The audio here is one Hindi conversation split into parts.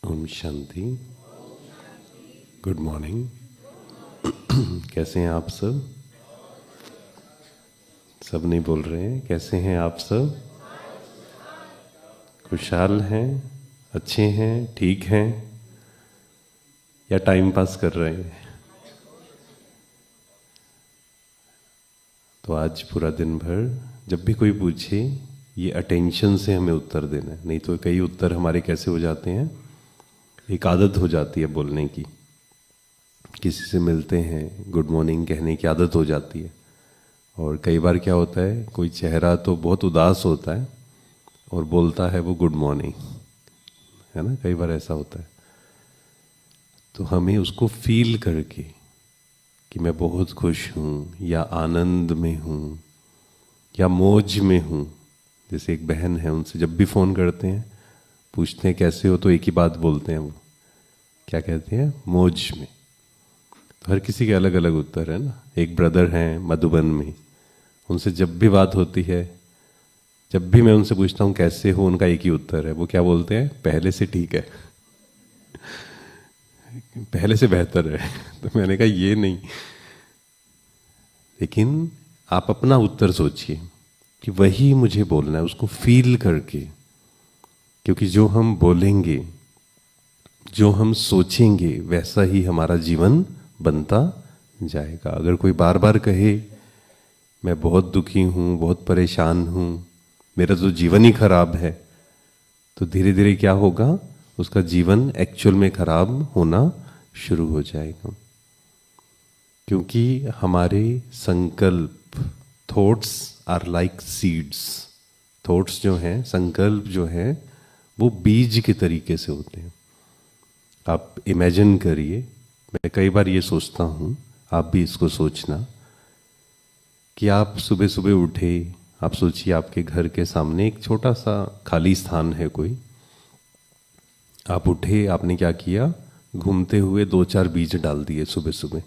ओम शांति। Good morning. कैसे हैं आप सब? सब नहीं बोल रहे हैं। कैसे हैं आप सब? खुशहाल हैं? अच्छे हैं? ठीक हैं? या टाइम पास कर रहे हैं? तो आज पूरा दिन भर जब भी कोई पूछे ये अटेंशन से हमें उत्तर देना है। नहीं तो कई उत्तर हमारे कैसे हो जाते हैं, एक आदत हो जाती है बोलने की। किसी से मिलते हैं गुड मॉर्निंग कहने की आदत हो जाती है। और कई बार क्या होता है, कोई चेहरा तो बहुत उदास होता है और बोलता है वो गुड मॉर्निंग, है ना। कई बार ऐसा होता है। तो हमें उसको फील करके कि मैं बहुत खुश हूँ या आनंद में हूँ या मौज में हूँ। जैसे एक बहन है, उनसे जब भी फ़ोन करते हैं पूछते हैं कैसे हो, तो एक ही बात बोलते हैं। वो क्या कहते हैं? मौज में। तो हर किसी के अलग अलग उत्तर है ना। एक ब्रदर हैं मधुबन में, उनसे जब भी बात होती है, जब भी मैं उनसे पूछता हूँ कैसे हो, उनका एक ही उत्तर है। वो क्या बोलते हैं? पहले से ठीक है, पहले से बेहतर है। तो मैंने कहा ये नहीं, लेकिन आप अपना उत्तर सोचिए कि वही मुझे बोलना है, उसको फील करके। क्योंकि जो हम बोलेंगे, जो हम सोचेंगे, वैसा ही हमारा जीवन बनता जाएगा। अगर कोई बार बार कहे मैं बहुत दुखी हूँ, बहुत परेशान हूँ, मेरा तो जीवन ही खराब है, तो धीरे धीरे क्या होगा, उसका जीवन एक्चुअल में खराब होना शुरू हो जाएगा। क्योंकि हमारे संकल्प, thoughts are like seeds. Thoughts जो हैं, संकल्प जो हैं, वो बीज के तरीके से होते हैं। आप इमेजिन करिए, मैं कई बार ये सोचता हूँ, आप भी इसको सोचना, कि आप सुबह सुबह उठे, आप सोचिए आपके घर के सामने एक छोटा सा खाली स्थान है कोई। आप उठे, आपने क्या किया, घूमते हुए 2-4 बीज डाल दिए सुबह सुबह।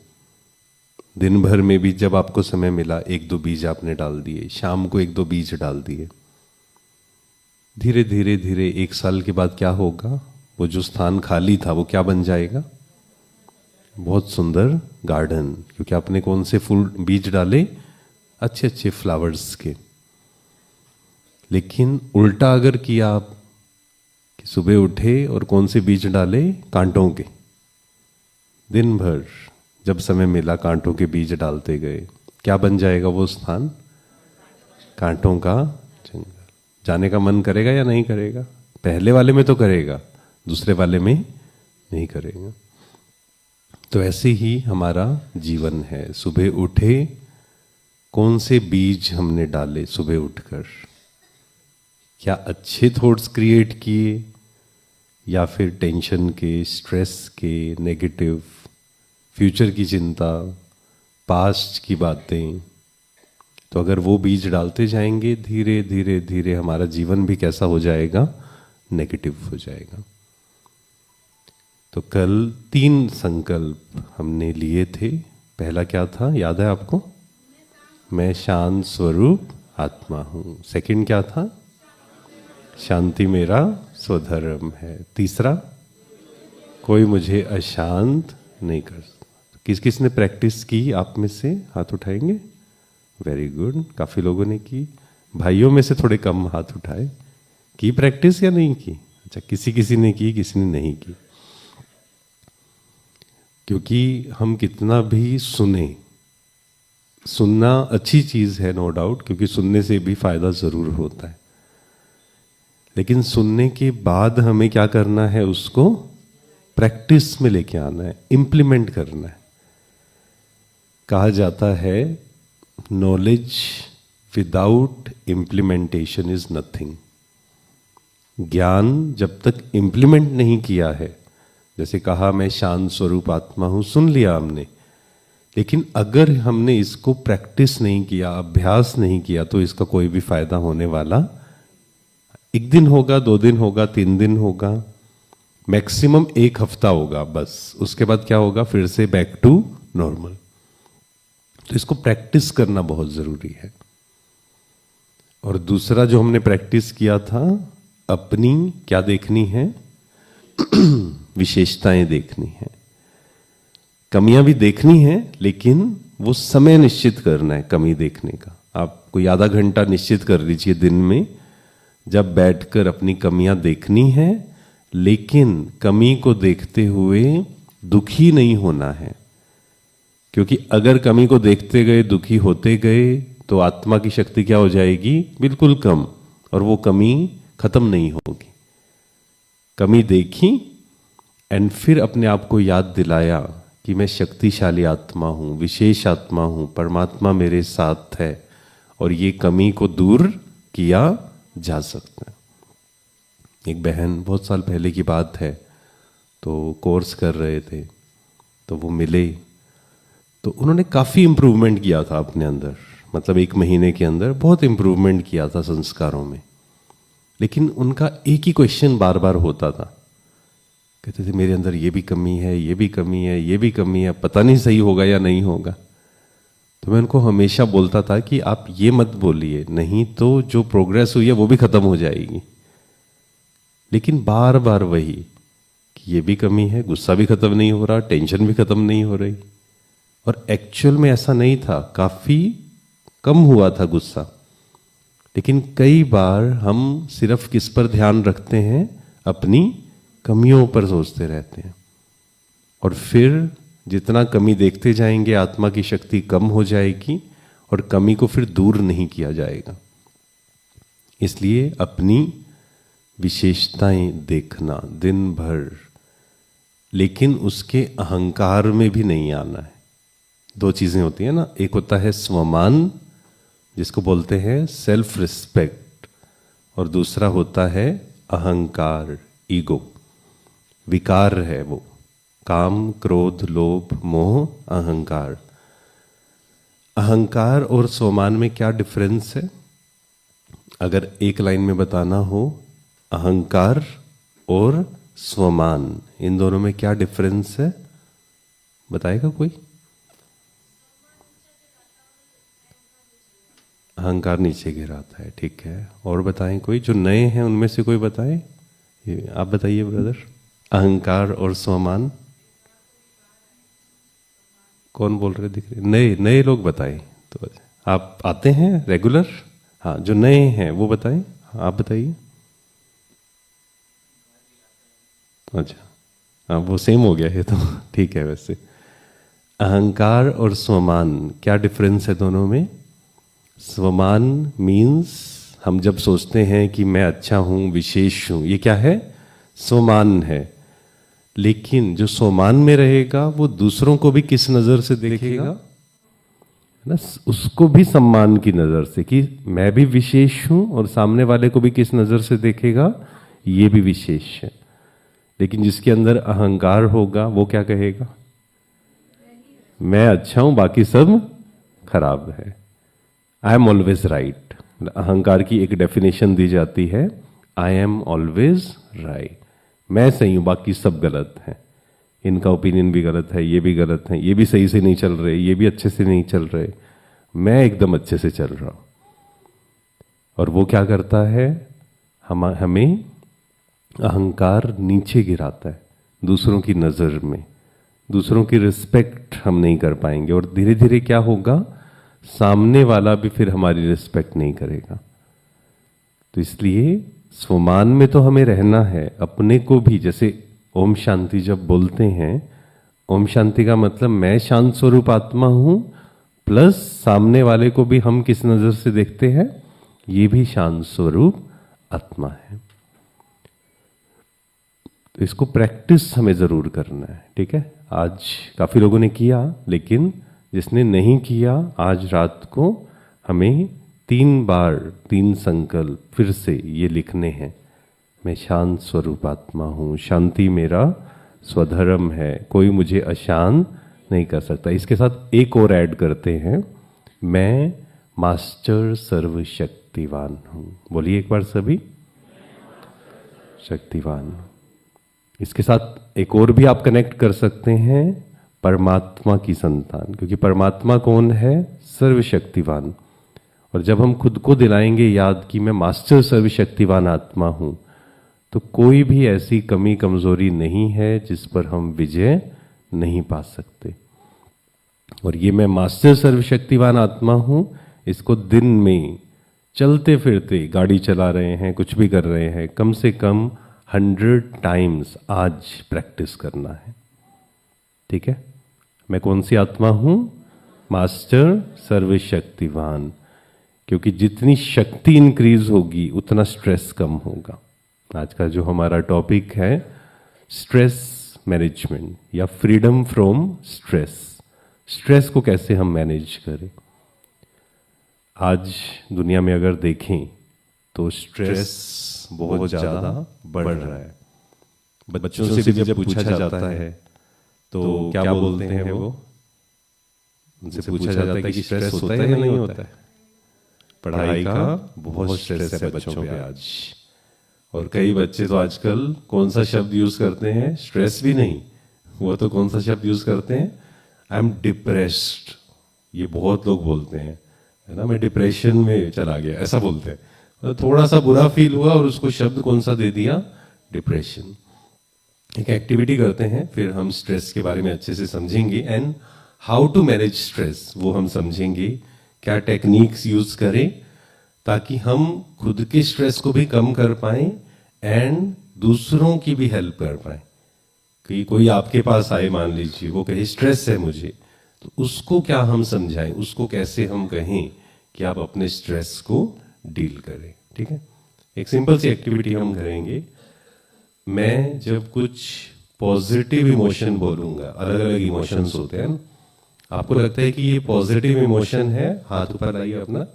दिन भर में भी जब आपको समय मिला 1-2 बीज आपने डाल दिए, शाम को 1-2 बीज डाल दिए। धीरे धीरे धीरे 1 साल के बाद क्या होगा, वो जो स्थान खाली था वो क्या बन जाएगा? बहुत सुंदर गार्डन। क्योंकि आपने कौन से फूल बीज डाले? अच्छे अच्छे फ्लावर्स के। लेकिन उल्टा अगर किया आप कि सुबह उठे और कौन से बीज डाले? कांटों के। दिन भर जब समय मिला कांटों के बीज डालते गए, क्या बन जाएगा वो स्थान? कांटों का जंगल। जाने का मन करेगा या नहीं करेगा? पहले वाले में तो करेगा, दूसरे वाले में नहीं करेगा। तो ऐसे ही हमारा जीवन है। सुबह उठे, कौन से बीज हमने डाले सुबह उठकर? क्या अच्छे थॉट्स क्रिएट किए या फिर टेंशन के, स्ट्रेस के, नेगेटिव, फ्यूचर की चिंता, पास्ट की बातें? तो अगर वो बीज डालते जाएंगे, धीरे धीरे धीरे हमारा जीवन भी कैसा हो जाएगा? नेगेटिव हो जाएगा। तो कल 3 संकल्प हमने लिए थे। पहला क्या था, याद है आपको? मैं शांत स्वरूप आत्मा हूँ। सेकंड क्या था? शांति मेरा स्वधर्म है। तीसरा, कोई मुझे अशांत नहीं कर सकता। किस किस ने प्रैक्टिस की आप में से? हाथ उठाएंगे। वेरी गुड, काफी लोगों ने की। भाइयों में से थोड़े कम हाथ उठाए। की प्रैक्टिस या नहीं की? अच्छा, किसी किसी ने की, किसी ने नहीं की। क्योंकि हम कितना भी सुने, सुनना अच्छी चीज है नो डाउट, क्योंकि सुनने से भी फायदा जरूर होता है। लेकिन सुनने के बाद हमें क्या करना है? उसको प्रैक्टिस में लेके आना है, इंप्लीमेंट करना है। कहा जाता है knowledge without implementation is nothing. ज्ञान जब तक इंप्लीमेंट नहीं किया है, जैसे कहा मैं शांत स्वरूप आत्मा हूं, सुन लिया हमने, लेकिन अगर हमने इसको प्रैक्टिस नहीं किया, अभ्यास नहीं किया, तो इसका कोई भी फायदा होने वाला। 1 दिन होगा, 2 दिन होगा, 3 दिन होगा, मैक्सिमम 1 हफ्ता होगा, बस। उसके बाद क्या होगा? फिर से बैक टू नॉर्मल। तो इसको प्रैक्टिस करना बहुत जरूरी है। और दूसरा जो हमने प्रैक्टिस किया था, अपनी क्या देखनी है? विशेषताएं देखनी है, कमियां भी देखनी है, लेकिन वो समय निश्चित करना है कमी देखने का। आप कोई आधा घंटा निश्चित कर लीजिए दिन में, जब बैठकर अपनी कमियां देखनी है, लेकिन कमी को देखते हुए दुखी नहीं होना है। क्योंकि अगर कमी को देखते गए दुखी होते गए तो आत्मा की शक्ति क्या हो जाएगी, बिल्कुल कम, और वो कमी खत्म नहीं होगी। कमी देखी एंड फिर अपने आप को याद दिलाया कि मैं शक्तिशाली आत्मा हूं, विशेष आत्मा हूं, परमात्मा मेरे साथ है और ये कमी को दूर किया जा सकता है। एक बहन, बहुत साल पहले की बात है, तो कोर्स कर रहे थे, तो वो मिले, तो उन्होंने काफ़ी इम्प्रूवमेंट किया था अपने अंदर, मतलब 1 महीने के अंदर बहुत इम्प्रूवमेंट किया था संस्कारों में। लेकिन उनका एक ही क्वेश्चन बार बार होता था, कहते थे मेरे अंदर ये भी कमी है, ये भी कमी है, ये भी कमी है, पता नहीं सही होगा या नहीं होगा। तो मैं उनको हमेशा बोलता था कि आप ये मत बोलिए, नहीं तो जो प्रोग्रेस हुई है वो भी खत्म हो जाएगी। लेकिन बार बार वही कि ये भी कमी है, गुस्सा भी खत्म नहीं हो रहा, टेंशन भी खत्म नहीं हो रही। और एक्चुअल में ऐसा नहीं था, काफी कम हुआ था गुस्सा। लेकिन कई बार हम सिर्फ किस पर ध्यान रखते हैं, अपनी कमियों पर सोचते रहते हैं, और फिर जितना कमी देखते जाएंगे आत्मा की शक्ति कम हो जाएगी और कमी को फिर दूर नहीं किया जाएगा। इसलिए अपनी विशेषताएं देखना दिन भर, लेकिन उसके अहंकार में भी नहीं आना है। 2 चीजें होती है ना, एक होता है स्वमान जिसको बोलते हैं सेल्फ रिस्पेक्ट, और दूसरा होता है अहंकार, ईगो, विकार है वो, काम, क्रोध, लोभ, मोह, अहंकार। अहंकार और स्वमान में क्या डिफरेंस है? अगर एक लाइन में बताना हो, अहंकार और स्वमान, इन दोनों में क्या डिफरेंस है, बताएगा कोई? अहंकार नीचे गिराता है, ठीक है। और बताएं कोई, जो नए हैं उनमें से कोई बताएं, आप बताइए ब्रदर। अहंकार और स्वमान कौन बोल रहे दिख रहे? नए नए लोग बताएं। तो आप आते हैं रेगुलर? हाँ, जो नए हैं वो बताएं। आप बताइए। अच्छा, हाँ वो सेम हो गया है तो ठीक है। वैसे अहंकार और स्वमान क्या डिफरेंस है दोनों में? स्वमान मीन्स हम जब सोचते हैं कि मैं अच्छा हूं, विशेष हूं, ये क्या है? स्वमान है। लेकिन जो स्वमान में रहेगा वो दूसरों को भी किस नजर से देखेगा ना, उसको भी सम्मान की नजर से, कि मैं भी विशेष हूं, और सामने वाले को भी किस नजर से देखेगा, ये भी विशेष है। लेकिन जिसके अंदर अहंकार होगा वो क्या कहेगा? मैं अच्छा हूं, बाकी सब खराब है। I am always right. अहंकार की एक डेफिनेशन दी जाती है, आई एम ऑलवेज राइट। मैं सही हूं, बाकी सब गलत है। इनका ओपिनियन भी गलत है, ये भी गलत है, ये भी सही से नहीं चल रहे, ये भी अच्छे से नहीं चल रहे, मैं एकदम अच्छे से चल रहा हूं। और वो क्या करता है, हमें अहंकार नीचे गिराता है दूसरों की नजर में। दूसरों की रिस्पेक्ट हम नहीं कर पाएंगे, और धीरे धीरे क्या होगा, सामने वाला भी फिर हमारी रिस्पेक्ट नहीं करेगा। तो इसलिए स्वमान में तो हमें रहना है, अपने को भी। जैसे ओम शांति जब बोलते हैं, ओम शांति का मतलब मैं शांत स्वरूप आत्मा हूं, प्लस सामने वाले को भी हम किस नजर से देखते हैं, ये भी शांत स्वरूप आत्मा है। तो इसको प्रैक्टिस हमें जरूर करना है, ठीक है। आज काफी लोगों ने किया, लेकिन जिसने नहीं किया, आज रात को हमें 3 बार 3 संकल्प फिर से ये लिखने हैं। मैं शांत स्वरूप आत्मा हूँ, शांति मेरा स्वधर्म है, कोई मुझे अशांत नहीं कर सकता। इसके साथ एक और ऐड करते हैं, मैं मास्टर सर्वशक्तिवान हूँ। बोलिए एक बार सभी, शक्तिवान। इसके साथ एक और भी आप कनेक्ट कर सकते हैं, परमात्मा की संतान, क्योंकि परमात्मा कौन है? सर्वशक्तिवान। और जब हम खुद को दिलाएंगे याद कि मैं मास्टर सर्वशक्तिवान आत्मा हूं, तो कोई भी ऐसी कमी कमजोरी नहीं है जिस पर हम विजय नहीं पा सकते। और ये मैं मास्टर सर्वशक्तिवान आत्मा हूं, इसको दिन में चलते फिरते, गाड़ी चला रहे हैं, कुछ भी कर रहे हैं, कम से कम 100 टाइम्स आज प्रैक्टिस करना है। ठीक है? मैं कौन सी आत्मा हूं? मास्टर सर्वशक्तिवान। क्योंकि जितनी शक्ति इंक्रीज होगी उतना स्ट्रेस कम होगा। आज का जो हमारा टॉपिक है स्ट्रेस मैनेजमेंट या फ्रीडम फ्रॉम स्ट्रेस। स्ट्रेस को कैसे हम मैनेज करें। आज दुनिया में अगर देखें तो स्ट्रेस बहुत ज्यादा बढ़ रहा है। बच्चों से भी जब पूछा जाता है तो क्या बोलते हैं वो? उनसे पूछा जाता है कि स्ट्रेस होता है या नहीं होता है? पढ़ाई का बहुत स्ट्रेस है बच्चों पे आज। और कई बच्चे तो आजकल कौन सा शब्द यूज करते हैं? स्ट्रेस भी नहीं, वो तो कौन सा शब्द यूज करते हैं? I am depressed. ये बहुत लोग बोलते हैं, है ना, मैं डिप्रेशन में चला गया, ऐसा बोलते हैं। तो थोड़ा सा बुरा फील हुआ और उसको शब्द कौन सा दे दिया? डिप्रेशन। एक एक्टिविटी करते हैं, फिर हम स्ट्रेस के बारे में अच्छे से समझेंगे and how to manage stress वो हम समझेंगे। क्या टेक्निक्स यूज करें ताकि हम खुद के स्ट्रेस को भी कम कर पाएं एंड दूसरों की भी हेल्प कर पाएं। कि कोई आपके पास आए, मान लीजिए वो कहे स्ट्रेस है मुझे, तो उसको क्या हम समझाएं, उसको कैसे हम कहें कि आप अपने स्ट्रेस को डील करें। ठीक है? एक सिंपल सी एक्टिविटी हम करेंगे। मैं जब कुछ पॉजिटिव इमोशन बोलूंगा, अलग अलग इमोशंस होते हैं, आपको लगता है कि ये पॉजिटिव इमोशन है, हाथ ऊपर लाइए अपना।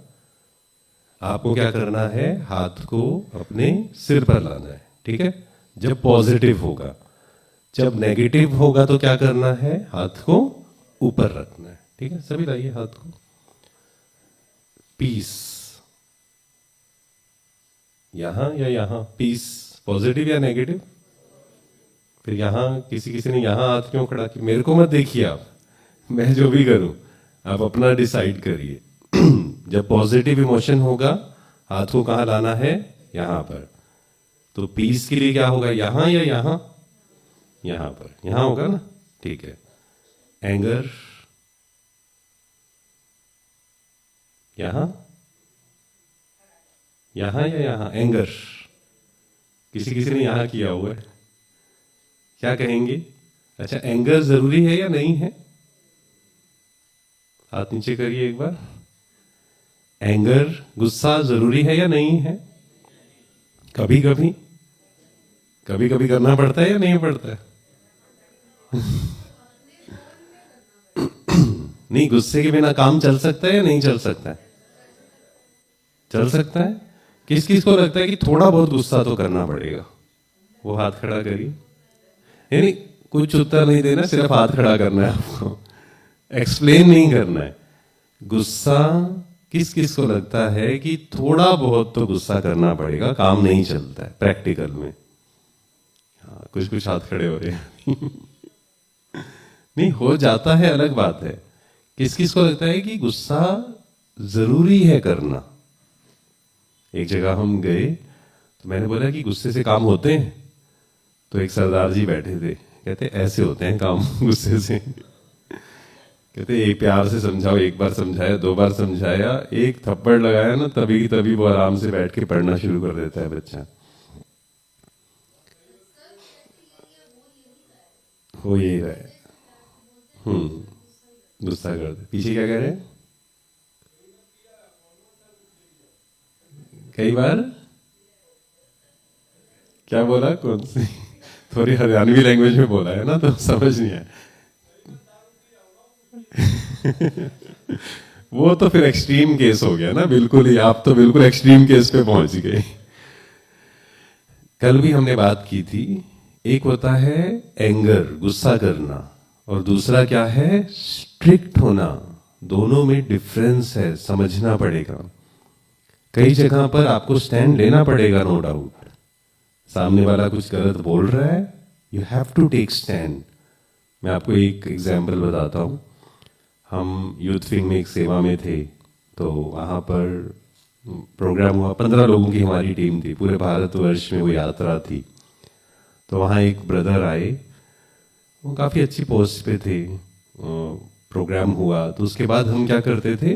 आपको क्या करना है? हाथ को अपने सिर पर लाना है। ठीक है? जब पॉजिटिव होगा। जब नेगेटिव होगा तो क्या करना है? हाथ को ऊपर रखना है। ठीक है? सभी लाइए हाथ को। पीस, यहां या यहां? पीस पॉजिटिव या नेगेटिव? फिर यहां किसी ने यहां हाथ क्यों खड़ा किया? मेरे को मत देखिए आप, मैं जो भी करूं आप अपना डिसाइड करिए। जब पॉजिटिव इमोशन होगा हाथ को कहां लाना है? यहां पर। तो पीस के लिए क्या होगा? यहां या यहां? यहां पर। यहां होगा ना? ठीक है। एंगर यहां? यहां या यहां? एंगर किसी ने यहां किया हुआ है, क्या कहेंगे? अच्छा, एंगर जरूरी है या नहीं है? हाथ नीचे करिए एक बार। एंगर, गुस्सा जरूरी है या नहीं है? कभी कभी करना पड़ता है या नहीं पड़ता है? नहीं, गुस्से के बिना काम चल सकता है या नहीं चल सकता है? चल सकता है। किस किस को लगता है कि थोड़ा बहुत गुस्सा तो करना पड़ेगा? वो हाथ खड़ा करिए। यानी कुछ उत्तर नहीं देना, सिर्फ हाथ खड़ा करना है आपको, एक्सप्लेन नहीं करना है। गुस्सा किस किस को लगता है कि थोड़ा बहुत तो गुस्सा करना पड़ेगा, काम नहीं चलता है प्रैक्टिकल में? हाँ, कुछ हाथ खड़े हो रहे हैं। नहीं, हो जाता है, अलग बात है। किस किस को लगता है कि गुस्सा जरूरी है करना? एक जगह हम गए तो मैंने बोला कि गुस्से से काम होते हैं? तो एक सरदार जी बैठे थे, कहते ऐसे होते हैं काम गुस्से से। कहते एक प्यार से समझाओ, एक बार समझाया, 2 बार समझाया, एक थप्पड़ लगाया ना, तभी वो आराम से बैठ के पढ़ना शुरू कर देता है बच्चा। हो यही रहा है। गुस्सा कर दे। पीछे क्या कह रहे हैं? कई बार क्या बोला? कौन सी? थोड़ी हरियाणवी लैंग्वेज में बोला है ना, तो समझ नहीं आया। वो तो फिर एक्सट्रीम केस हो गया ना, बिल्कुल ही। आप तो बिल्कुल एक्सट्रीम केस पे पहुंच गए। कल भी हमने बात की थी, एक होता है एंगर, गुस्सा करना, और दूसरा क्या है? स्ट्रिक्ट होना। दोनों में डिफरेंस है, समझना पड़ेगा। कई जगह पर आपको स्टैंड लेना पड़ेगा, नो डाउट। सामने वाला कुछ गलत बोल रहा है, you have to take stand. मैं आपको एक एग्जाम्पल बताता हूं। हम यूथ विंग में एक सेवा में थे, तो वहां पर प्रोग्राम हुआ, 15 लोगों की हमारी टीम थी, पूरे भारतवर्ष में वो यात्रा थी। तो वहाँ एक ब्रदर आए, वो काफ़ी अच्छी पोस्ट पे थे। प्रोग्राम हुआ तो उसके बाद हम क्या करते थे,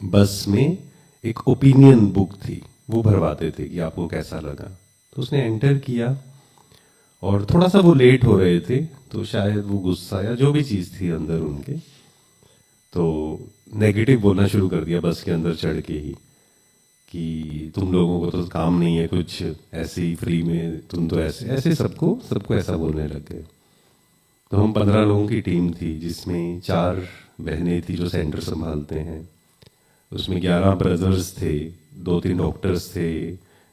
बस में एक ओपिनियन बुक थी, वो भरवाते थे कि आपको कैसा लगा। तो उसने एंटर किया और थोड़ा सा वो लेट हो रहे थे, तो शायद वो गुस्सा या जो भी चीज़ थी अंदर उनके, तो नेगेटिव बोलना शुरू कर दिया बस के अंदर चढ़ के ही कि तुम लोगों को तो काम नहीं है कुछ, ऐसे ही फ्री में तुम तो ऐसे ऐसे सबको ऐसा बोलने लग गए। तो हम 15 लोगों की टीम थी, जिसमें 4 बहनें थी जो सेंटर संभालते हैं, उसमें 11 ब्रदर्स थे, 2-3 डॉक्टर्स थे,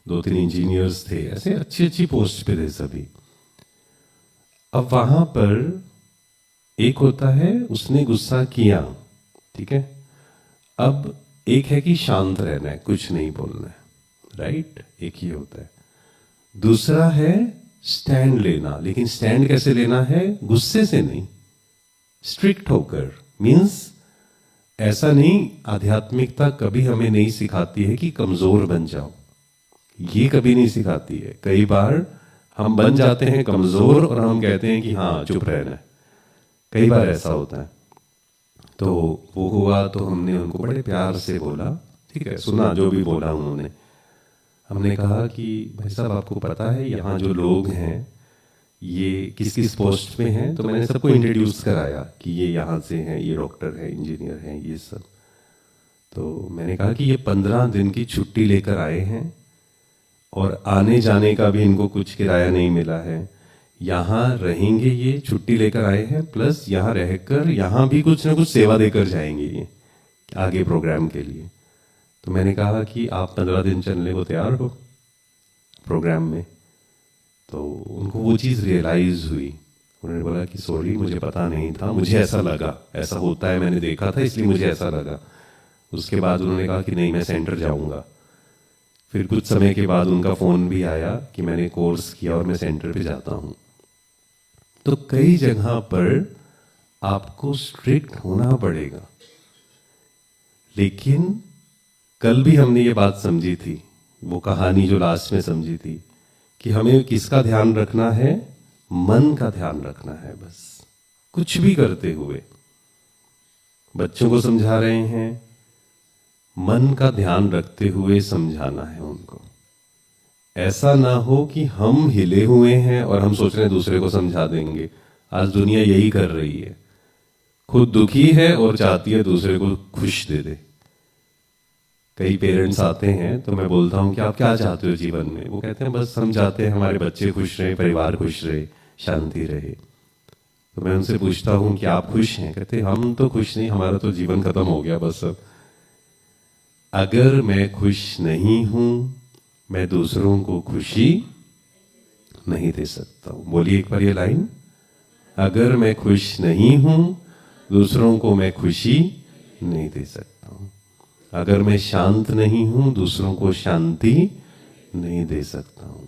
2-3 इंजीनियर्स थे, ऐसे अच्छी अच्छी पोस्ट पे थे सभी। अब वहां पर एक होता है उसने गुस्सा किया, ठीक है, अब एक है कि शांत रहना है, कुछ नहीं बोलना है, राइट, एक ही होता है। दूसरा है स्टैंड लेना, लेकिन स्टैंड कैसे लेना है, गुस्से से नहीं, स्ट्रिक्ट होकर। मीन्स ऐसा नहीं, आध्यात्मिकता कभी हमें नहीं सिखाती है कि कमजोर बन जाओ, ये कभी नहीं सिखाती है। कई बार हम बन जाते हैं कमजोर और हम कहते हैं कि हाँ चुप रहना है, कई बार ऐसा होता है। तो वो हुआ तो हमने उनको बड़े प्यार से बोला, ठीक है, सुना जो भी बोला उन्होंने। हमने कहा कि भाई साहब आपको पता है यहाँ जो लोग हैं ये किस किस पोस्ट में हैं, तो मैंने सबको इंट्रोड्यूस कराया कि ये यहाँ से हैं, ये डॉक्टर है, इंजीनियर हैं, ये सब। तो मैंने कहा कि ये 15 दिन की छुट्टी लेकर आए हैं और आने जाने का भी इनको कुछ किराया नहीं मिला है, यहाँ रहेंगे, ये छुट्टी लेकर आए हैं, प्लस यहाँ रहकर यहाँ भी कुछ ना कुछ सेवा देकर जाएंगे ये आगे प्रोग्राम के लिए। तो मैंने कहा कि आप 15 दिन चलने को तैयार हो प्रोग्राम में। तो उनको वो चीज़ रियलाइज हुई, उन्होंने बोला कि सॉरी मुझे पता नहीं था, मुझे ऐसा लगा, ऐसा होता है, मैंने देखा था इसलिए मुझे ऐसा लगा। उसके बाद उन्होंने कहा कि नहीं मैं सेंटर जाऊंगा। फिर कुछ समय के बाद उनका फ़ोन भी आया कि मैंने कोर्स किया और मैं सेंटर पे जाता हूँ। तो कई जगह पर आपको स्ट्रिक्ट होना पड़ेगा, लेकिन कल भी हमने ये बात समझी थी, वो कहानी जो लास्ट में समझी थी कि हमें किसका ध्यान रखना है, मन का ध्यान रखना है बस। कुछ भी करते हुए बच्चों को समझा रहे हैं, मन का ध्यान रखते हुए समझाना है उनको। ऐसा ना हो कि हम हिले हुए हैं और हम सोच रहे हैं दूसरे को समझा देंगे। आज दुनिया यही कर रही है, खुद दुखी है और चाहती है दूसरे को खुश दे दे। कई पेरेंट्स आते हैं तो मैं बोलता हूं कि आप क्या चाहते हो जीवन में, वो कहते हैं बस हम चाहते हैं हमारे बच्चे खुश रहे, परिवार खुश रहे, शांति रहे। तो मैं उनसे पूछता हूं कि आप खुश हैं, कहते हम तो खुश नहीं, हमारा तो जीवन खत्म हो गया बस अब। अगर मैं खुश नहीं हूं मैं दूसरों को खुशी नहीं दे सकता हूं। बोलिए एक बार ये लाइन, अगर मैं खुश नहीं हूं दूसरों को मैं खुशी नहीं दे सकता हूं। अगर मैं शांत नहीं हूं दूसरों को शांति नहीं दे सकता हूं।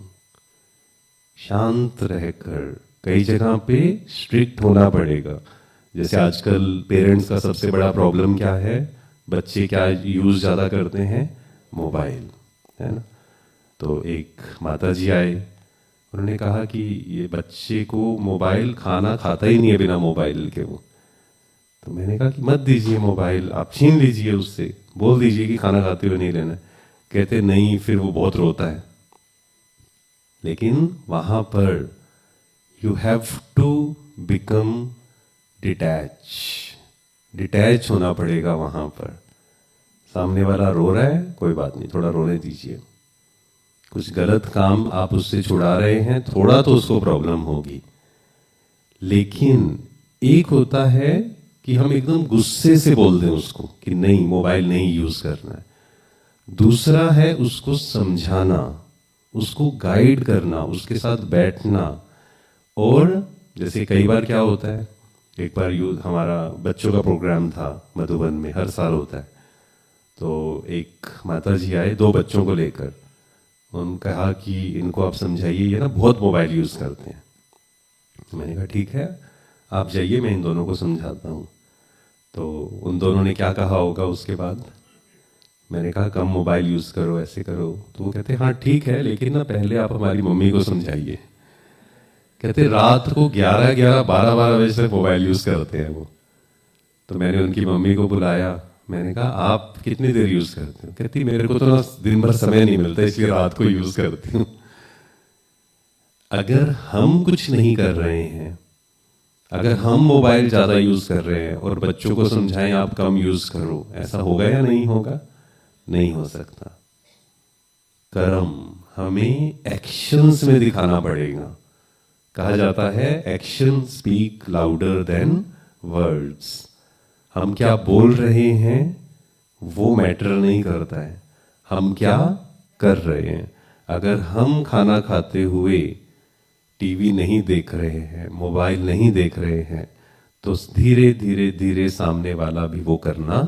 शांत रहकर कई जगह पे स्ट्रिक्ट होना पड़ेगा। जैसे आजकल पेरेंट्स का सबसे बड़ा प्रॉब्लम क्या है, बच्चे क्या यूज ज्यादा करते हैं, मोबाइल, है ना। तो एक माता जी आए, उन्होंने कहा कि ये बच्चे को मोबाइल, खाना खाता ही नहीं है बिना मोबाइल के वो। तो मैंने कहा कि मत दीजिए मोबाइल, आप छीन लीजिए उससे, बोल दीजिए कि खाना खाते हुए नहीं लेना। कहते नहीं, फिर वो बहुत रोता है। लेकिन वहां पर you have to become detach होना पड़ेगा। वहां पर सामने वाला रो रहा है, कोई बात नहीं, थोड़ा रोने दीजिए। कुछ गलत काम आप उससे छुड़ा रहे हैं, थोड़ा तो उसको प्रॉब्लम होगी। लेकिन एक होता है कि हम एकदम गुस्से से बोल दें उसको कि नहीं मोबाइल नहीं यूज करना है। दूसरा है उसको समझाना, उसको गाइड करना, उसके साथ बैठना। और जैसे कई बार क्या होता है, एक बार हमारा बच्चों का प्रोग्राम था मधुबन में, हर साल होता है। तो एक माता जी आए 2 बच्चों को लेकर, उन्होंने कहा कि इनको आप समझाइए, ये ना बहुत मोबाइल यूज करते हैं। तो मैंने कहा ठीक है आप जाइए, मैं इन दोनों को समझाता हूँ। तो उन दोनों ने क्या कहा होगा उसके बाद, मैंने कहा कम मोबाइल यूज करो, ऐसे करो। तो वो कहते हाँ ठीक है, लेकिन ना पहले आप हमारी मम्मी को समझाइए। कहते रात को 11-11, 12-12 बजे तक मोबाइल यूज करते हैं वो। तो मैंने उनकी मम्मी को बुलाया, मैंने कहा आप कितनी देर यूज करते हो? कहती मेरे को तो ना दिन भर समय नहीं मिलता, इसलिए रात को यूज करती हूँ। अगर हम कुछ नहीं कर रहे हैं, अगर हम मोबाइल ज्यादा यूज कर रहे हैं और बच्चों को समझाएं आप कम यूज करो, ऐसा होगा या नहीं होगा? नहीं हो सकता। कर्म हमें एक्शंस में दिखाना पड़ेगा। कहा जाता है action speak louder than words. हम क्या बोल रहे हैं वो मैटर नहीं करता है, हम क्या कर रहे हैं। अगर हम खाना खाते हुए टीवी नहीं देख रहे हैं, मोबाइल नहीं देख रहे हैं, तो धीरे धीरे धीरे सामने वाला भी वो करना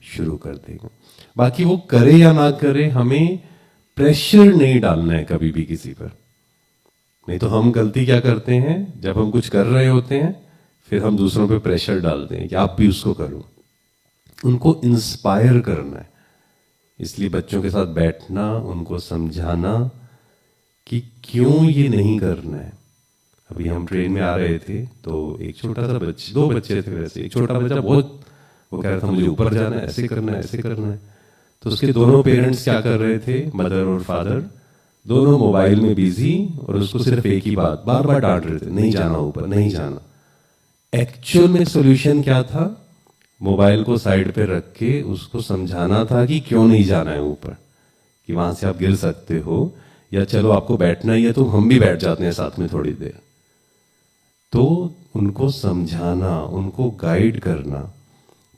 शुरू कर देगा। बाकी वो करे या ना करे, हमें प्रेशर नहीं डालना है कभी भी किसी पर। नहीं तो हम गलती क्या करते हैं, जब हम कुछ कर रहे होते हैं फिर हम दूसरों पे प्रेशर डालते हैं कि आप भी उसको करो। उनको इंस्पायर करना है। इसलिए बच्चों के साथ बैठना, उनको समझाना कि क्यों ये नहीं करना है। अभी हम ट्रेन में आ रहे थे तो एक छोटा सा बच्चा, 2 बच्चे थे वैसे, एक छोटा बच्चा बहुत वो कह रहा था मुझे ऊपर जाना है, ऐसे करना है, ऐसे करना है। तो उसके दोनों पेरेंट्स क्या कर रहे थे, मदर और फादर, दोनों मोबाइल में बिजी, और उसको सिर्फ एक ही बात बार बार डांट रहे थे, नहीं जाना ऊपर, नहीं जाना। एक्चुअल में सॉल्यूशन क्या था? मोबाइल को साइड पे रख के उसको समझाना था कि क्यों नहीं जाना है ऊपर, कि वहां से आप गिर सकते हो, या चलो आपको बैठना ही है तो हम भी बैठ जाते हैं साथ में थोड़ी देर। तो उनको समझाना, उनको गाइड करना,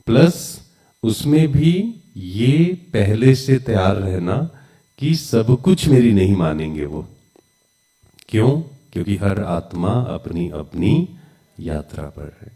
प्लस उसमें भी ये पहले से तैयार रहना कि सब कुछ मेरी नहीं मानेंगे वो। क्यों? क्योंकि हर आत्मा अपनी अपनी यात्रा पर है।